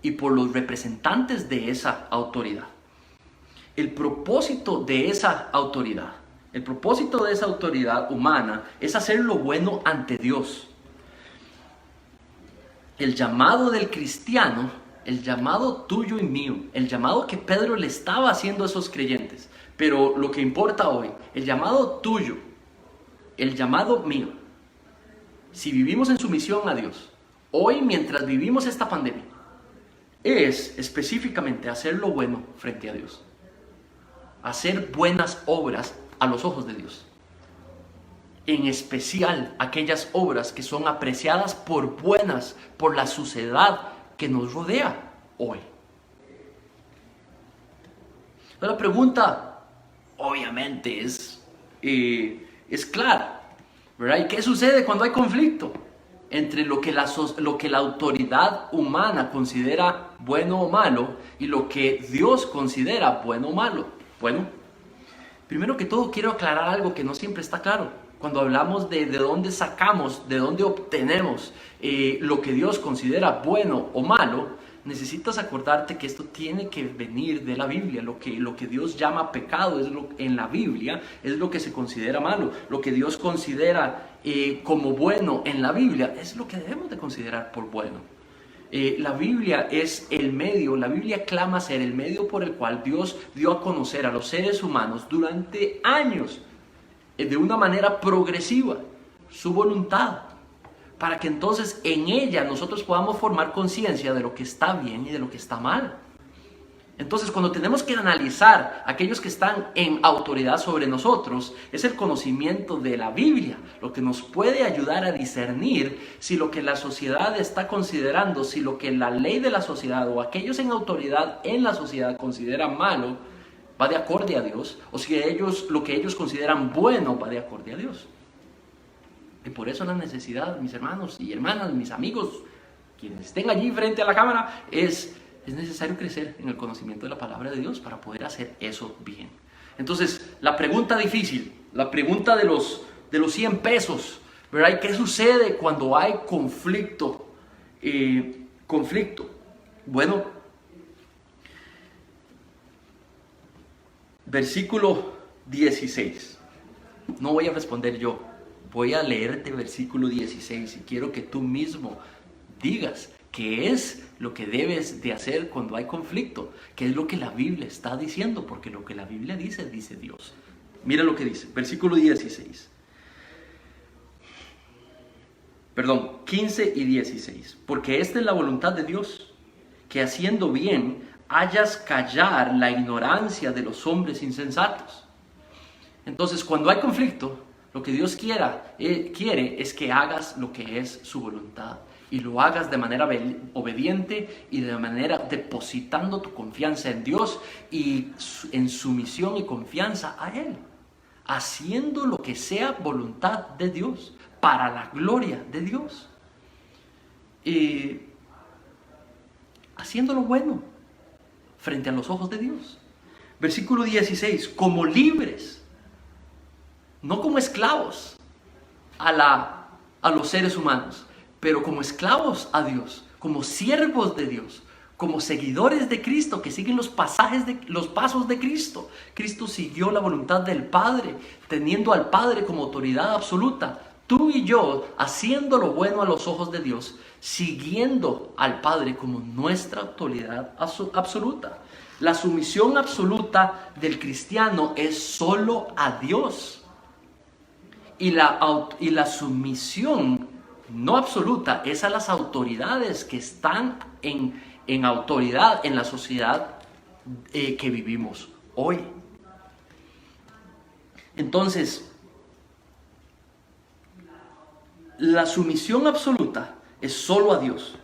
y por los representantes de esa autoridad. El propósito de esa autoridad humana es hacer lo bueno ante Dios. El llamado del cristiano, el llamado tuyo y mío, el llamado que Pedro le estaba haciendo a esos creyentes, pero lo que importa hoy, el llamado tuyo, el llamado mío, si vivimos en sumisión a Dios, hoy mientras vivimos esta pandemia, es específicamente hacer lo bueno frente a Dios. Hacer buenas obras a los ojos de Dios. en especial aquellas obras que son apreciadas por buenas por la sociedad que nos rodea hoy. La pregunta, obviamente, es clara, ¿verdad? ¿Y qué sucede cuando hay conflicto entre lo que la autoridad humana considera bueno o malo y lo que Dios considera bueno o malo? Bueno, primero que todo quiero aclarar algo que no siempre está claro. Cuando hablamos de dónde sacamos, de dónde obtenemos lo que Dios considera bueno o malo, necesitas acordarte que esto tiene que venir de la Biblia. Lo que Dios llama pecado en la Biblia es lo que se considera malo. Lo que Dios considera como bueno en la Biblia es lo que debemos de considerar por bueno. La Biblia es el medio, la Biblia clama ser el medio por el cual Dios dio a conocer a los seres humanos durante años, de una manera progresiva, su voluntad, para que entonces en ella nosotros podamos formar conciencia de lo que está bien y de lo que está mal. Entonces, cuando tenemos que analizar a aquellos que están en autoridad sobre nosotros, es el conocimiento de la Biblia lo que nos puede ayudar a discernir si lo que la sociedad está considerando, si lo que la ley de la sociedad o aquellos en autoridad en la sociedad consideran malo, va de acorde a Dios, o si lo que ellos consideran bueno va de acorde a Dios. Y por eso la necesidad, mis hermanos y hermanas, mis amigos, quienes estén allí frente a la cámara, es necesario crecer en el conocimiento de la palabra de Dios para poder hacer eso bien. Entonces, la pregunta difícil, la pregunta de los 100 pesos, ¿verdad? ¿Qué sucede cuando hay conflicto? Bueno, versículo 16. No voy a responder yo, voy a leerte versículo 16 y quiero que tú mismo digas qué es lo que debes de hacer cuando hay conflicto, qué es lo que la Biblia está diciendo, porque lo que la Biblia dice, dice Dios. Mira lo que dice, versículo 16. Perdón, 15 y 16. Porque esta es la voluntad de Dios, que haciendo bien hayas callar la ignorancia de los hombres insensatos. Entonces, cuando hay conflicto, lo que Dios quiere es que hagas lo que es su voluntad. Y lo hagas de manera obediente y de manera depositando tu confianza en Dios y en sumisión y confianza a Él. Haciendo lo que sea voluntad de Dios, para la gloria de Dios. Y haciendo lo bueno frente a los ojos de Dios. Versículo 16, como libres, no como esclavos a los seres humanos, pero como esclavos a Dios, como siervos de Dios, como seguidores de Cristo, que siguen los pasos de Cristo. Cristo siguió la voluntad del Padre, teniendo al Padre como autoridad absoluta. Tú y yo, haciendo lo bueno a los ojos de Dios, siguiendo al Padre como nuestra autoridad absoluta. La sumisión absoluta del cristiano es solo a Dios. Y la sumisión no absoluta es a las autoridades que están en autoridad en la sociedad que vivimos hoy. Entonces, la sumisión absoluta es solo a Dios,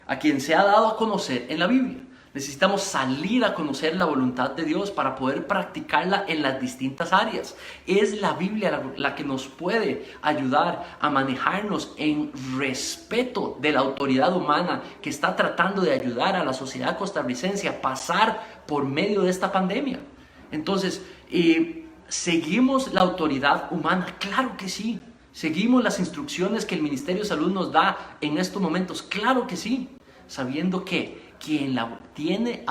a quien se ha dado a conocer en la Biblia. Necesitamos salir a conocer la voluntad de Dios para poder practicarla en las distintas áreas. Es la Biblia la que nos puede ayudar a manejarnos en respeto de la autoridad humana que está tratando de ayudar a la sociedad costarricense a pasar por medio de esta pandemia. Entonces, ¿seguimos la autoridad humana? Claro que sí. ¿Seguimos las instrucciones que el Ministerio de Salud nos da en estos momentos? Claro que sí. Sabiendo que quien tiene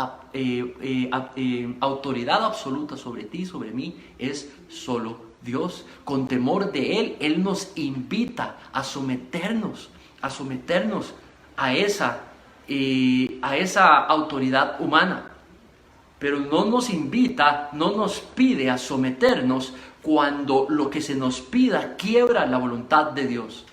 autoridad absoluta sobre ti, sobre mí, es solo Dios. Con temor de Él nos invita a someternos a esa autoridad humana. Pero no nos invita, no nos pide a someternos cuando lo que se nos pida quiebra la voluntad de Dios,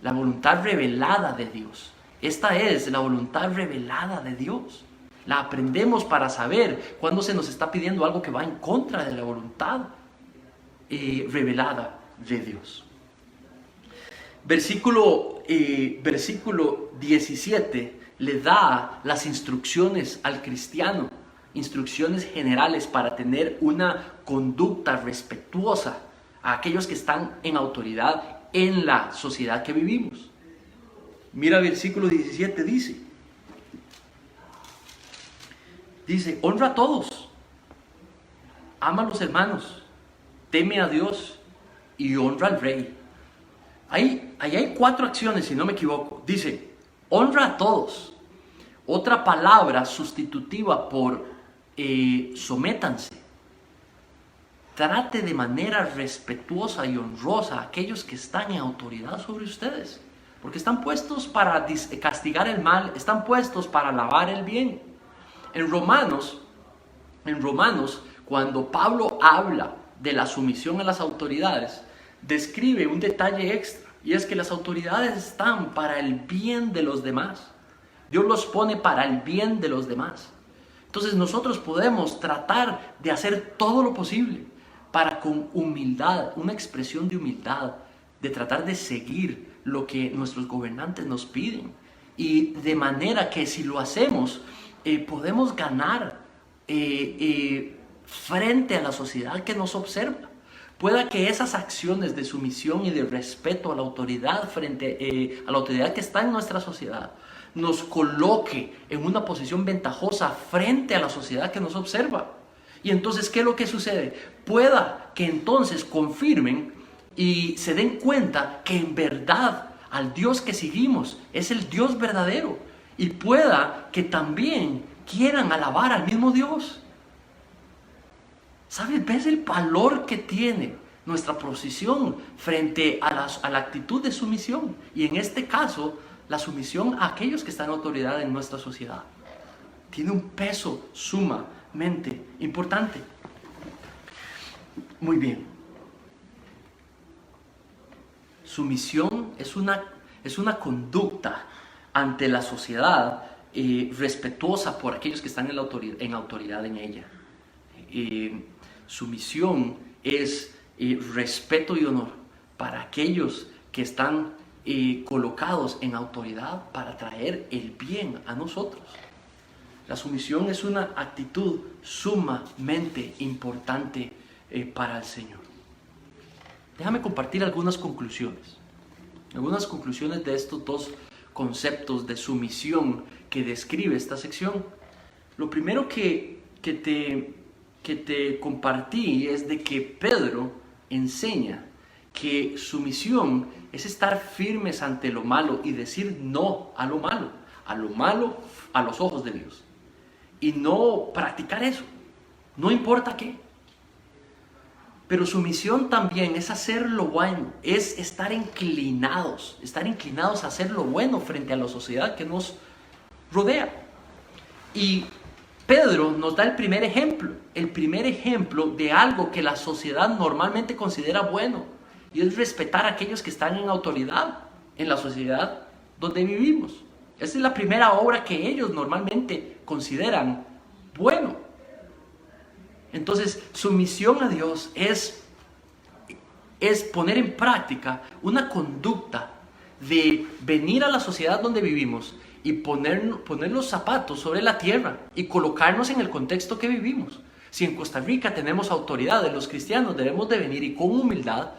la voluntad revelada de Dios. Esta es la voluntad revelada de Dios. La aprendemos para saber cuándo se nos está pidiendo algo que va en contra de la voluntad revelada de Dios. Versículo 17 le da las instrucciones al cristiano, instrucciones generales para tener una conducta respetuosa a aquellos que están en autoridad en la sociedad que vivimos. Mira, versículo 17 dice, honra a todos, ama a los hermanos, teme a Dios y honra al rey. Ahí hay 4 acciones, si no me equivoco. Dice, honra a todos. Otra palabra sustitutiva por sométanse. Trate de manera respetuosa y honrosa a aquellos que están en autoridad sobre ustedes. Porque están puestos para castigar el mal, están puestos para alabar el bien. En Romanos, cuando Pablo habla de la sumisión a las autoridades, describe un detalle extra, y es que las autoridades están para el bien de los demás. Dios los pone para el bien de los demás. Entonces nosotros podemos tratar de hacer todo lo posible para, con humildad, una expresión de humildad, de tratar de seguir lo que nuestros gobernantes nos piden, y de manera que si lo hacemos, podemos ganar frente a la sociedad que nos observa. Pueda que esas acciones de sumisión y de respeto a la autoridad frente a la autoridad que está en nuestra sociedad nos coloque en una posición ventajosa frente a la sociedad que nos observa. Y entonces, ¿qué es lo que sucede? Pueda que entonces confirmen y se den cuenta que en verdad al Dios que seguimos es el Dios verdadero, y pueda que también quieran alabar al mismo Dios. ¿Sabes? ¿Ves el valor que tiene nuestra posición frente a la actitud de sumisión? Y en este caso, la sumisión a aquellos que están en autoridad en nuestra sociedad tiene un peso sumamente importante. Muy bien. Sumisión es una conducta ante la sociedad respetuosa por aquellos que están en autoridad en ella. Sumisión es respeto y honor para aquellos que están colocados en autoridad para traer el bien a nosotros. La sumisión es una actitud sumamente importante para el Señor. Déjame compartir algunas conclusiones de estos 2 conceptos de sumisión que describe esta sección. Lo primero que te compartí es de que Pedro enseña que sumisión es estar firmes ante lo malo y decir no a lo malo a los ojos de Dios, y no practicar eso, no importa qué. Pero sumisión también es hacer lo bueno, es estar inclinados a hacer lo bueno frente a la sociedad que nos rodea. Y Pedro nos da el primer ejemplo de algo que la sociedad normalmente considera bueno, y es respetar a aquellos que están en autoridad en la sociedad donde vivimos. Esa es la primera obra que ellos normalmente consideran bueno. Entonces, sumisión a Dios es poner en práctica una conducta de venir a la sociedad donde vivimos y poner los zapatos sobre la tierra y colocarnos en el contexto que vivimos. Si en Costa Rica tenemos autoridades, los cristianos debemos de venir y con humildad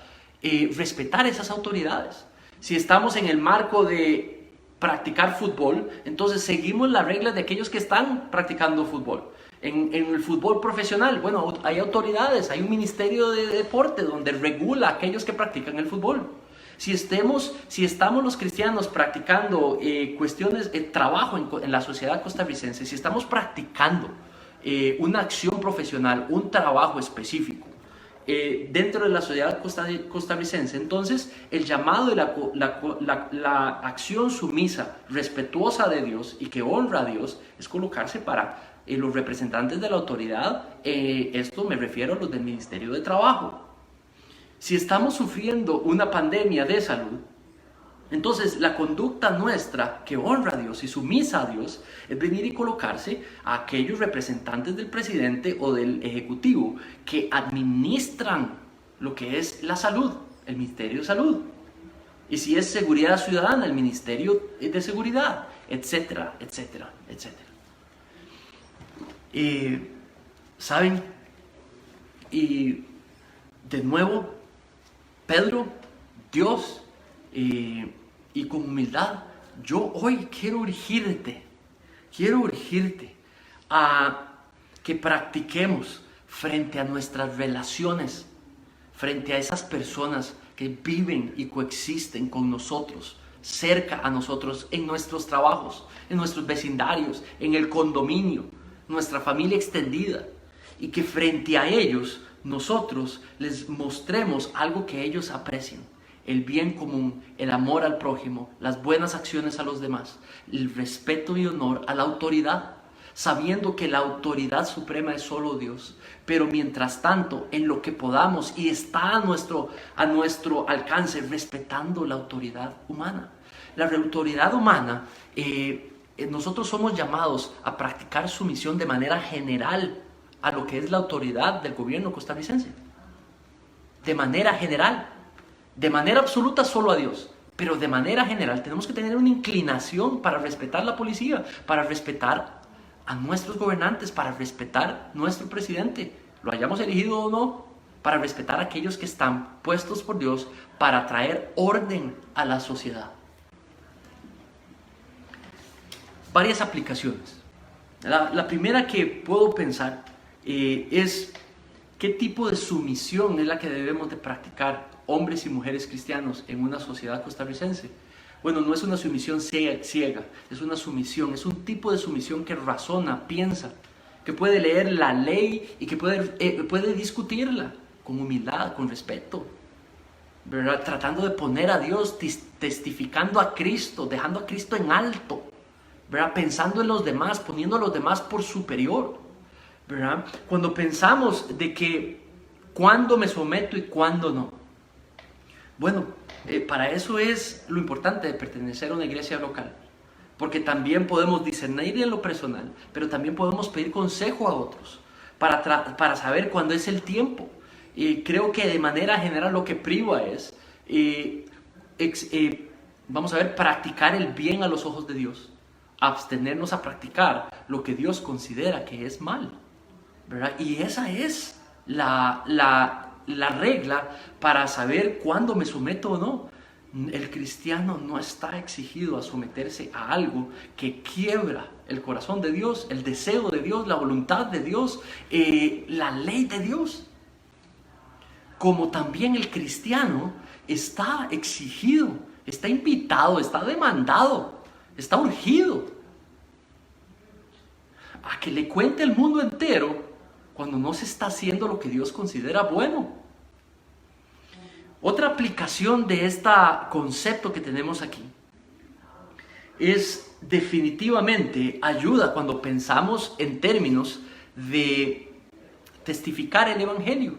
respetar esas autoridades. Si estamos en el marco de practicar fútbol, entonces seguimos las reglas de aquellos que están practicando fútbol. En el fútbol profesional, bueno, hay autoridades, hay un ministerio de deporte donde regula a aquellos que practican el fútbol. Si estamos los cristianos practicando trabajo en la sociedad costarricense, si estamos practicando una acción profesional, un trabajo específico dentro de la sociedad costarricense, entonces el llamado y la acción sumisa, respetuosa de Dios y que honra a Dios, es colocarse para los representantes de la autoridad. Esto me refiero a los del Ministerio de Trabajo. Si estamos sufriendo una pandemia de salud, entonces la conducta nuestra que honra a Dios y sumisa a Dios es venir y colocarse a aquellos representantes del presidente o del ejecutivo que administran lo que es la salud, el Ministerio de Salud. Y si es seguridad ciudadana, el Ministerio de Seguridad, etcétera, etcétera, etcétera. ¿Saben? Y de nuevo, Pedro, Dios, y con humildad, yo hoy quiero urgirte a que practiquemos frente a nuestras relaciones, frente a esas personas que viven y coexisten con nosotros, cerca a nosotros, en nuestros trabajos, en nuestros vecindarios, en el condominio, nuestra familia extendida, y que frente a ellos nosotros les mostremos algo que ellos aprecian: el bien común, el amor al prójimo, las buenas acciones a los demás, el respeto y honor a la autoridad, sabiendo que la autoridad suprema es solo Dios. Pero mientras tanto, en lo que podamos y está a nuestro alcance, respetando la autoridad humana. La autoridad humana, nosotros somos llamados a practicar sumisión de manera general a lo que es la autoridad del gobierno costarricense. De manera general. De manera absoluta solo a Dios, pero de manera general tenemos que tener una inclinación para respetar la policía, para respetar a nuestros gobernantes, para respetar nuestro presidente, lo hayamos elegido o no, para respetar a aquellos que están puestos por Dios para traer orden a la sociedad. Varias aplicaciones. La primera que puedo pensar es qué tipo de sumisión es la que debemos de practicar hombres y mujeres cristianos en una sociedad costarricense. Bueno, no es una sumisión ciega, es una sumisión, es un tipo de sumisión que razona, piensa, que puede leer la ley y que puede discutirla con humildad, con respeto, ¿verdad? Tratando de poner a Dios, testificando a Cristo, dejando a Cristo en alto, ¿verdad? Pensando en los demás, poniendo a los demás por superior, ¿verdad? Cuando pensamos de que cuándo me someto y cuándo no. Bueno, para eso es lo importante de pertenecer a una iglesia local, porque también podemos discernir en lo personal, pero también podemos pedir consejo a otros para saber cuándo es el tiempo. Y creo que de manera general lo que priva es, vamos a ver, practicar el bien a los ojos de Dios, abstenernos a practicar lo que Dios considera que es mal, ¿verdad? Y esa es la regla para saber cuándo me someto o no. El cristiano no está exigido a someterse a algo que quiebra el corazón de Dios, el deseo de Dios, la voluntad de Dios, la ley de Dios. Como también el cristiano está exigido, está invitado, está demandado, está urgido a que le cuente al mundo entero cuando no se está haciendo lo que Dios considera bueno. Otra aplicación de este concepto que tenemos aquí es definitivamente ayuda cuando pensamos en términos de testificar el Evangelio,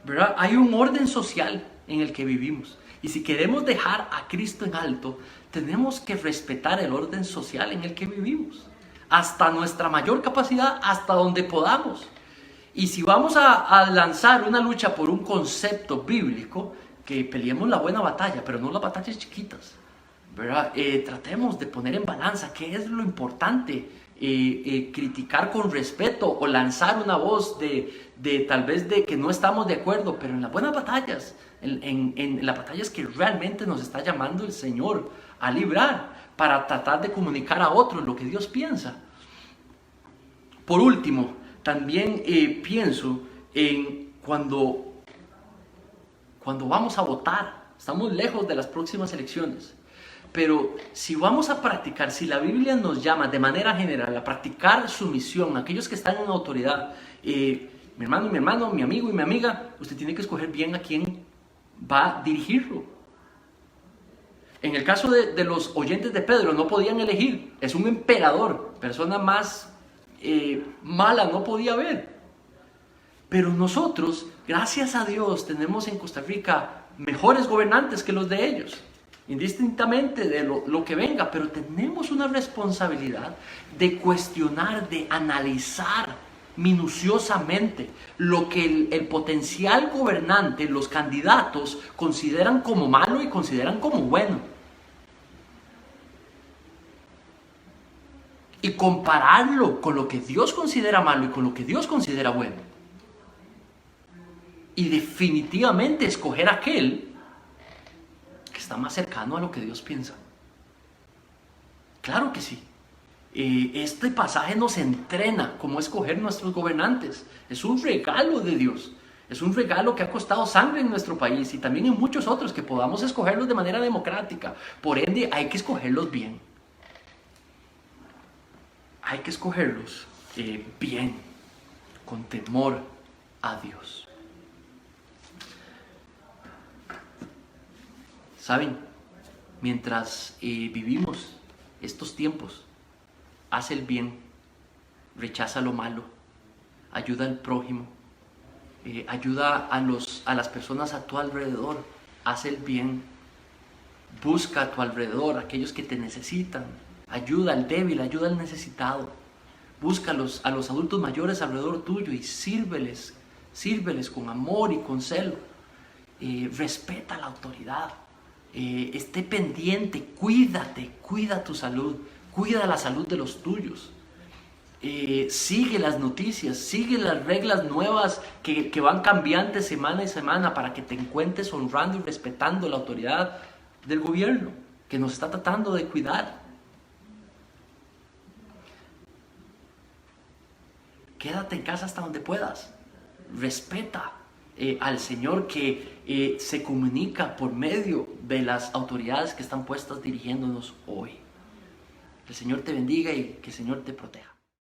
¿verdad? Hay un orden social en el que vivimos, y si queremos dejar a Cristo en alto, tenemos que respetar el orden social en el que vivimos, hasta nuestra mayor capacidad, hasta donde podamos. Y si vamos a lanzar una lucha por un concepto bíblico, que peleemos la buena batalla, pero no las batallas chiquitas, ¿verdad? Tratemos de poner en balanza qué es lo importante, criticar con respeto o lanzar una voz de tal vez de que no estamos de acuerdo, pero en las buenas batallas, en las batallas que realmente nos está llamando el Señor a librar, para tratar de comunicar a otros lo que Dios piensa. Por último, también pienso en cuando vamos a votar. Estamos lejos de las próximas elecciones, pero si vamos a practicar, si la Biblia nos llama de manera general a practicar sumisión a aquellos que están en autoridad, mi hermano, mi amigo y mi amiga, usted tiene que escoger bien a quién va a dirigirlo. En el caso de los oyentes de Pedro, no podían elegir. Es un emperador, persona más mala no podía haber. Pero nosotros, gracias a Dios, tenemos en Costa Rica mejores gobernantes que los de ellos, indistintamente de lo que venga, pero tenemos una responsabilidad de cuestionar, de analizar minuciosamente lo que el potencial gobernante, los candidatos, consideran como malo y consideran como bueno. Y compararlo con lo que Dios considera malo y con lo que Dios considera bueno. Y definitivamente escoger aquel que está más cercano a lo que Dios piensa. Claro que sí. Este pasaje nos entrena cómo escoger nuestros gobernantes. Es un regalo de Dios. Es un regalo que ha costado sangre en nuestro país y también en muchos otros, que podamos escogerlos de manera democrática. Por ende, hay que escogerlos bien. Hay que escogerlos bien, con temor a Dios. ¿Saben? Mientras vivimos estos tiempos, haz el bien, rechaza lo malo, ayuda al prójimo, ayuda a las personas a tu alrededor, haz el bien, busca a tu alrededor aquellos que te necesitan, ayuda al débil, ayuda al necesitado, busca a los adultos mayores alrededor tuyo y sírveles con amor y con celo, respeta la autoridad, esté pendiente, cuida tu salud, cuida la salud de los tuyos. Sigue las noticias, sigue las reglas nuevas que van cambiantes semana y semana para que te encuentres honrando y respetando la autoridad del gobierno que nos está tratando de cuidar. Quédate en casa hasta donde puedas. Respeta al Señor que se comunica por medio de las autoridades que están puestas dirigiéndonos hoy. Que el Señor te bendiga y que el Señor te proteja.